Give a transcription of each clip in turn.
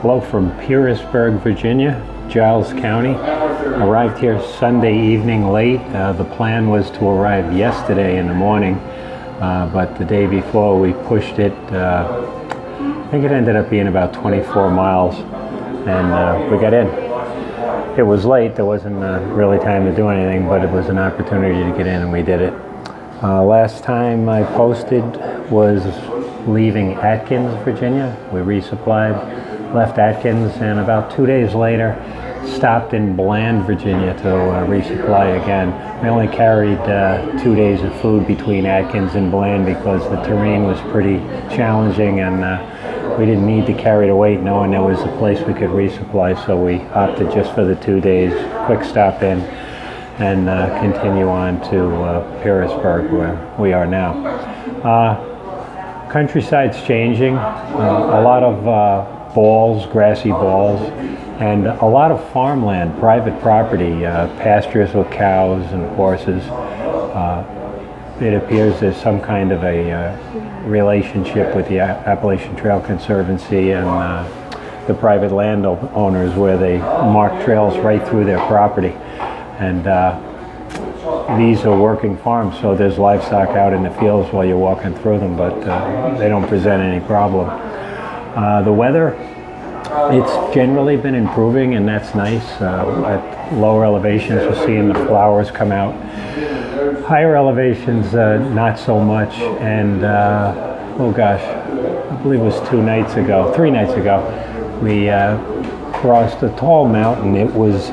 Hello from Pearisburg, Virginia, Giles County. Arrived here Sunday evening late. The plan was to arrive yesterday in the morning, but the day before we pushed it. I think it ended up being about 24 miles, and we got in. It was late. There wasn't really time to do anything, but it was an opportunity to get in, and we did it. Last time I posted was leaving Atkins, Virginia. We resupplied. Left Atkins, and about 2 days later stopped in Bland, Virginia to resupply again. We only carried 2 days of food between Atkins and Bland because the terrain was pretty challenging, and we didn't need to carry the weight knowing there was a place we could resupply, so we opted just for the 2 days, quick stop in, and continue on to Pearisburg, where we are now. Countryside's changing. A lot of balls, grassy balls, and a lot of farmland, private property, pastures with cows and horses. It appears there's some kind of a relationship with the Appalachian Trail Conservancy and the private landowners, where they mark trails right through their property. And these are working farms, so there's livestock out in the fields while you're walking through them, but they don't present any problem. The weather, it's generally been improving, and that's nice. At lower elevations, we're seeing the flowers come out. Higher elevations, not so much. And oh gosh, I believe it was 3 nights ago, we crossed a tall mountain. It was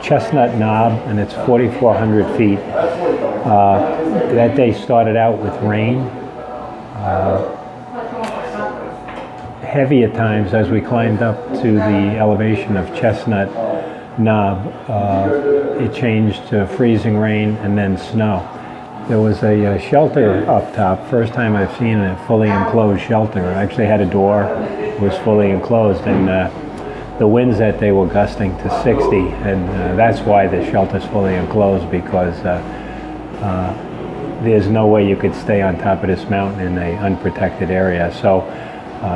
Chestnut Knob, and it's 4,400 feet. That day started out with rain. Heavy at times as we climbed up to the elevation of Chestnut Knob. It changed to freezing rain and then snow. There was a shelter up top. First time I've seen a fully enclosed shelter. It actually had a door, it was fully enclosed, and the winds that day were gusting to 60, and that's why the shelter's fully enclosed, because there's no way you could stay on top of this mountain in an unprotected area. So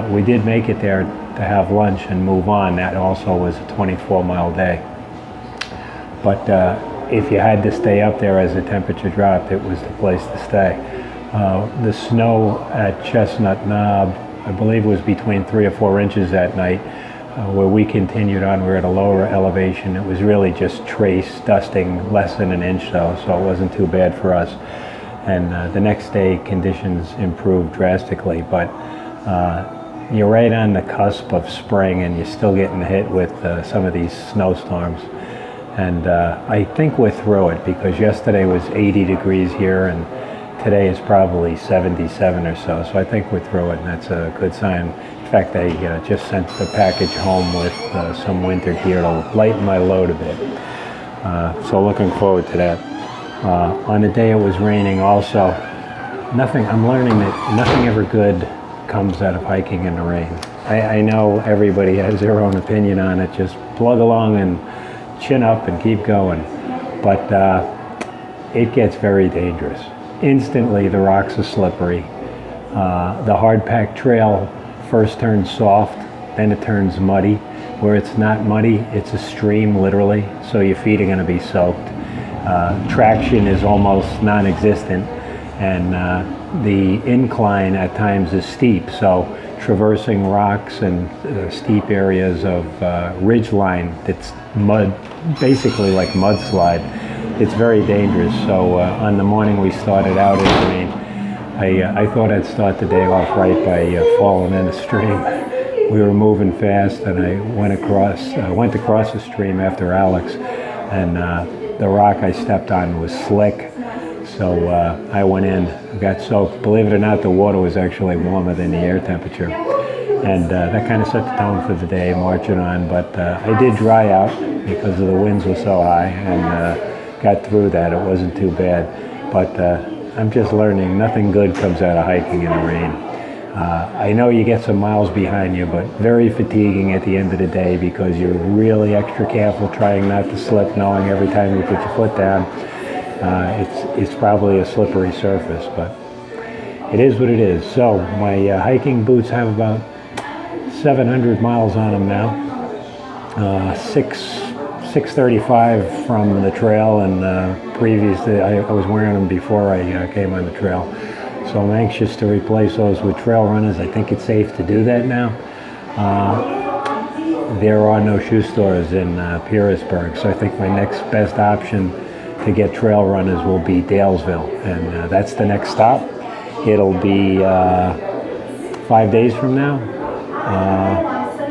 we did make it there to have lunch and move on. That also was a 24-mile day. But if you had to stay up there as the temperature dropped, it was the place to stay. The snow at Chestnut Knob, I believe, was between 3 or 4 inches that night. Where we continued on, we were at a lower elevation. It was really just trace dusting, less than an inch though, so it wasn't too bad for us. And the next day, conditions improved drastically, but you're right on the cusp of spring, and you're still getting hit with some of these snowstorms. And I think we're through it, because yesterday was 80 degrees here, and today is probably 77 or so. So I think we're through it, and that's a good sign. In fact, I just sent the package home with some winter gear to lighten my load a bit. So looking forward to that. On the day it was raining also, I'm learning that nothing ever good comes out of hiking in the rain. I know everybody has their own opinion on it. Just plug along and chin up and keep going. But it gets very dangerous. Instantly, the rocks are slippery. The hard-packed trail first turns soft, then it turns muddy. Where it's not muddy, it's a stream, literally, so your feet are going to be soaked. Traction is almost non-existent, and the incline at times is steep, so traversing rocks and steep areas of ridgeline that's mud, basically like mudslide, it's very dangerous. So on the morning we started out in the rain, I thought I'd start the day off right by falling in a stream. We were moving fast, and I went across the stream after Alex, and the rock I stepped on was slick. So I went in, got soaked. Believe it or not, the water was actually warmer than the air temperature. And that kind of set the tone for the day, marching on. But I did dry out because the winds were so high, and got through that. It wasn't too bad. But I'm just learning nothing good comes out of hiking in the rain. I know you get some miles behind you, but very fatiguing at the end of the day, because you're really extra careful, trying not to slip, knowing every time you put your foot down, it's probably a slippery surface, but it is what it is. So my hiking boots have about 700 miles on them now. 635 from the trail, and previously I was wearing them before I came on the trail. So I'm anxious to replace those with trail runners. I think it's safe to do that now. There are no shoe stores in Pearisburg, so I think my next best option to get trail runners will be Dalesville, and that's the next stop. It'll be 5 days from now,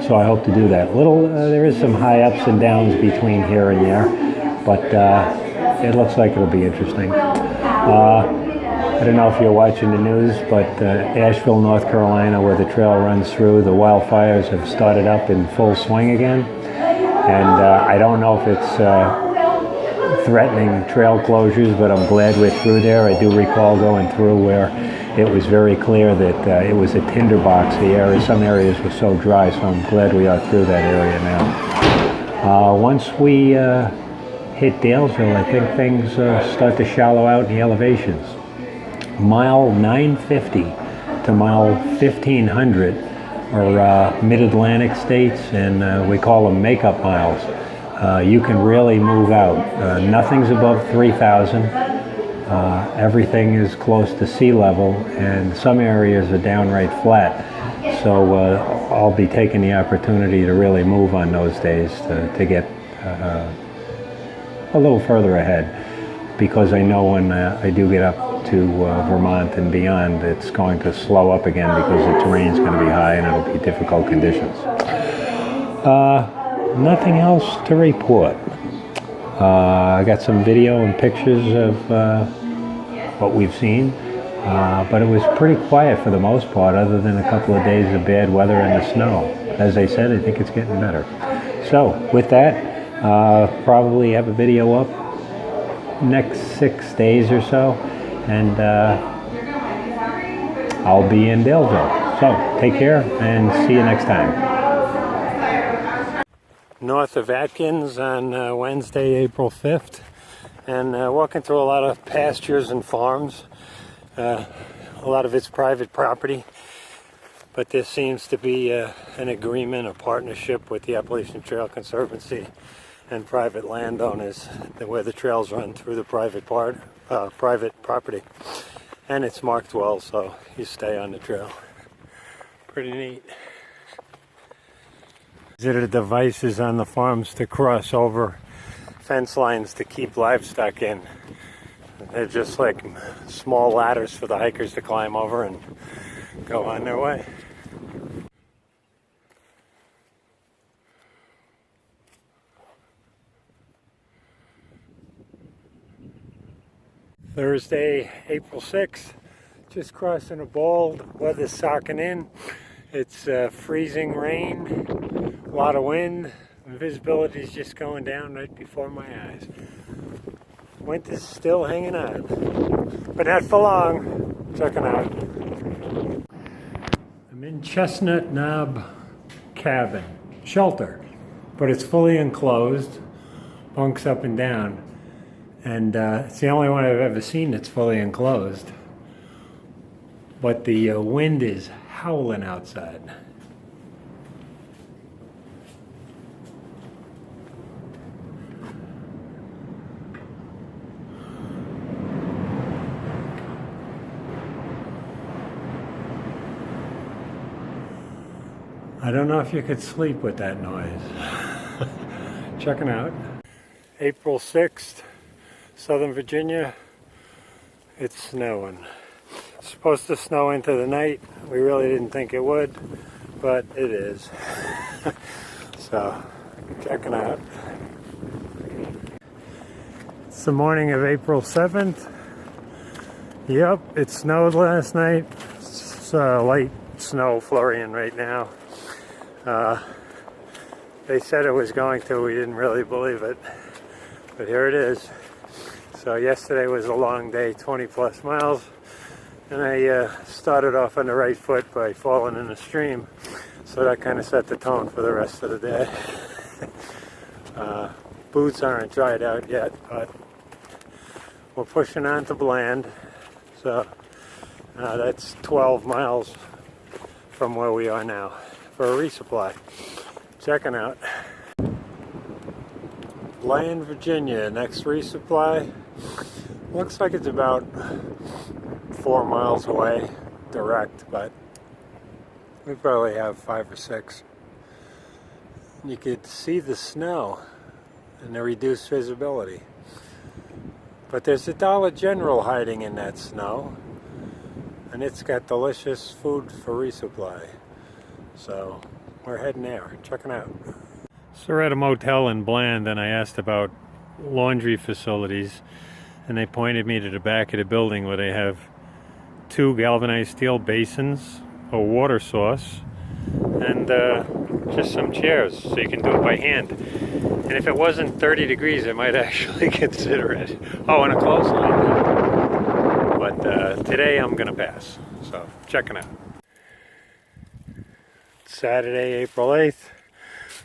so I hope to do that. There is some high ups and downs between here and there, but it looks like it'll be interesting. I don't know if you're watching the news, but Asheville, North Carolina, where the trail runs through, the wildfires have started up in full swing again, and I don't know if it's threatening trail closures, but I'm glad we're through there. I do recall going through where it was very clear that it was a tinderbox. Some areas were so dry, so I'm glad we are through that area now. Once we hit Dalesville, I think things start to shallow out in the elevations. Mile 950 to mile 1500 are mid-Atlantic states, and we call them makeup miles. You can really move out. Nothing's above 3,000. Everything is close to sea level, and some areas are downright flat. So I'll be taking the opportunity to really move on those days to get a little further ahead, because I know when I do get up to Vermont and beyond, it's going to slow up again because the terrain's going to be high and it'll be difficult conditions. Nothing else to report. I got some video and pictures of what we've seen, but it was pretty quiet for the most part, other than a couple of days of bad weather and the snow. As I said, I think it's getting better. So with that, probably have a video up next 6 days or so, and I'll be in Dalesville. So take care and see you next time. North of Atkins on Wednesday, April 5th, and walking through a lot of pastures and farms. A lot of it's private property, but there seems to be an agreement, a partnership with the Appalachian Trail Conservancy and private landowners where the trails run through the private property, and it's marked well, so you stay on the trail. Pretty neat. These are the devices on the farms to cross over fence lines to keep livestock in. They're just like small ladders for the hikers to climb over and go on their way. Thursday, April 6th, just crossing a bowl. The weather's socking in. It's freezing rain, a lot of wind. Visibility is just going down right before my eyes. Winter's still hanging on, but not for long. Check it out. I'm in Chestnut Knob Cabin, shelter, but it's fully enclosed, bunks up and down. And it's the only one I've ever seen that's fully enclosed. But the wind is howling outside. I don't know if you could sleep with that noise. Checking out. April 6th. Southern Virginia, it's snowing. It's supposed to snow into the night. We really didn't think it would, but it is. So, checking out. It's the morning of April 7th. Yep, it snowed last night. It's light snow flurrying right now. They said it was going to. We didn't really believe it, but here it is. So yesterday was a long day, 20 plus miles, and I started off on the right foot by falling in a stream, so that kind of set the tone for the rest of the day. Boots aren't dried out yet, but we're pushing on to Bland, so that's 12 miles from where we are now, for a resupply. Checking out. Bland, Virginia, next resupply. Looks like it's about 4 miles away, direct, but we probably have 5 or 6. You could see the snow and the reduced visibility. But there's a Dollar General hiding in that snow, and it's got delicious food for resupply. So we're heading there, checking out. So we're at a motel in Bland, and I asked about laundry facilities, and they pointed me to the back of the building where they have 2 galvanized steel basins, a water source, and just some chairs, so you can do it by hand. And if it wasn't 30 degrees, I might actually consider it. Oh, and a clothesline. But today I'm gonna pass, so checking out. Saturday, April 8th.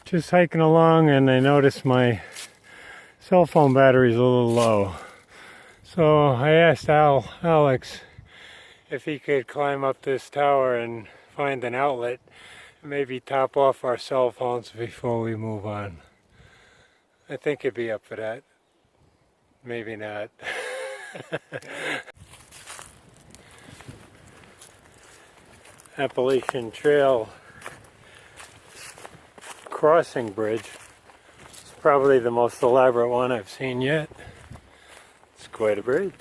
Just hiking along, and I noticed my cell phone battery's a little low. So I asked Alex if he could climb up this tower and find an outlet, and maybe top off our cell phones before we move on. I think he'd be up for that. Maybe not. Appalachian Trail crossing bridge. It's probably the most elaborate one I've seen yet. It's quite a bridge.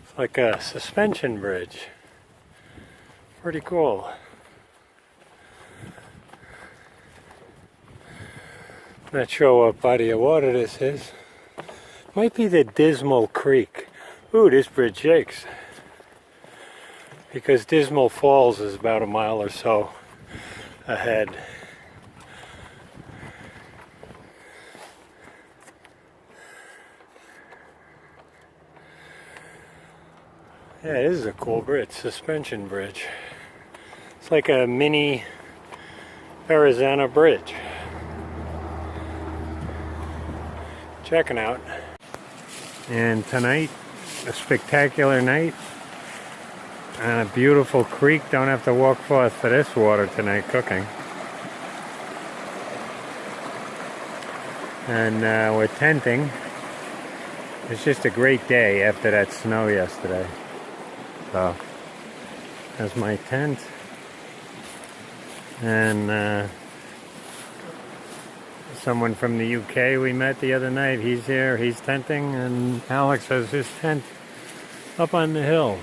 It's like a suspension bridge. Pretty cool. Not sure what body of water this is. Might be the Dismal Creek. Ooh, this bridge shakes. Because Dismal Falls is about a mile or so ahead. Yeah, this is a cool bridge, suspension bridge. It's like a mini Arizona bridge. Checking out. And tonight, a spectacular night on a beautiful creek. Don't have to walk far for this water tonight cooking. And we're tenting. It's just a great day after that snow yesterday. So, there's my tent. And someone from the UK we met the other night, he's here, he's tenting, and Alex has his tent up on the hill.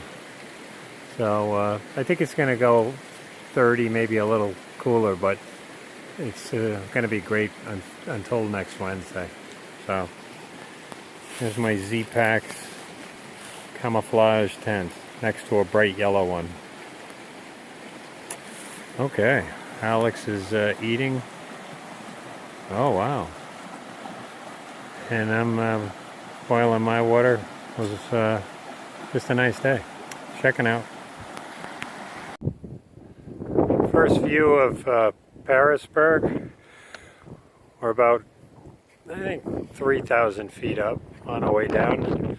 So I think it's going to go 30, maybe a little cooler, but it's going to be great until next Wednesday. So there's my Z-Packs camouflage tent next to a bright yellow one. Okay, Alex is eating. Oh wow. And I'm boiling my water. It was just a nice day. Checking out. First view of Pearisburg. We're about, I think, 3,000 feet up on our way down.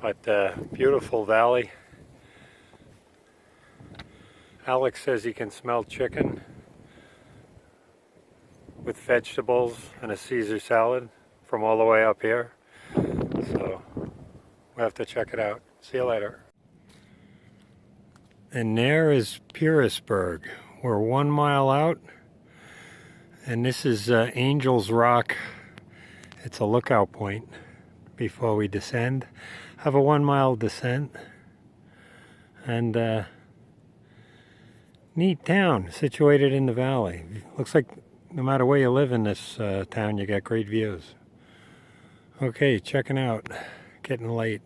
But beautiful valley. Alex says he can smell chicken with vegetables and a Caesar salad from all the way up here. So we'll have to check it out. See you later. And there is Pearisburg. We're 1 mile out, and this is Angel's Rock. It's a lookout point before we descend. Have a 1 mile descent, and neat town situated in the valley. Looks like no matter where you live in this town, you got great views. Okay, checking out. Getting late.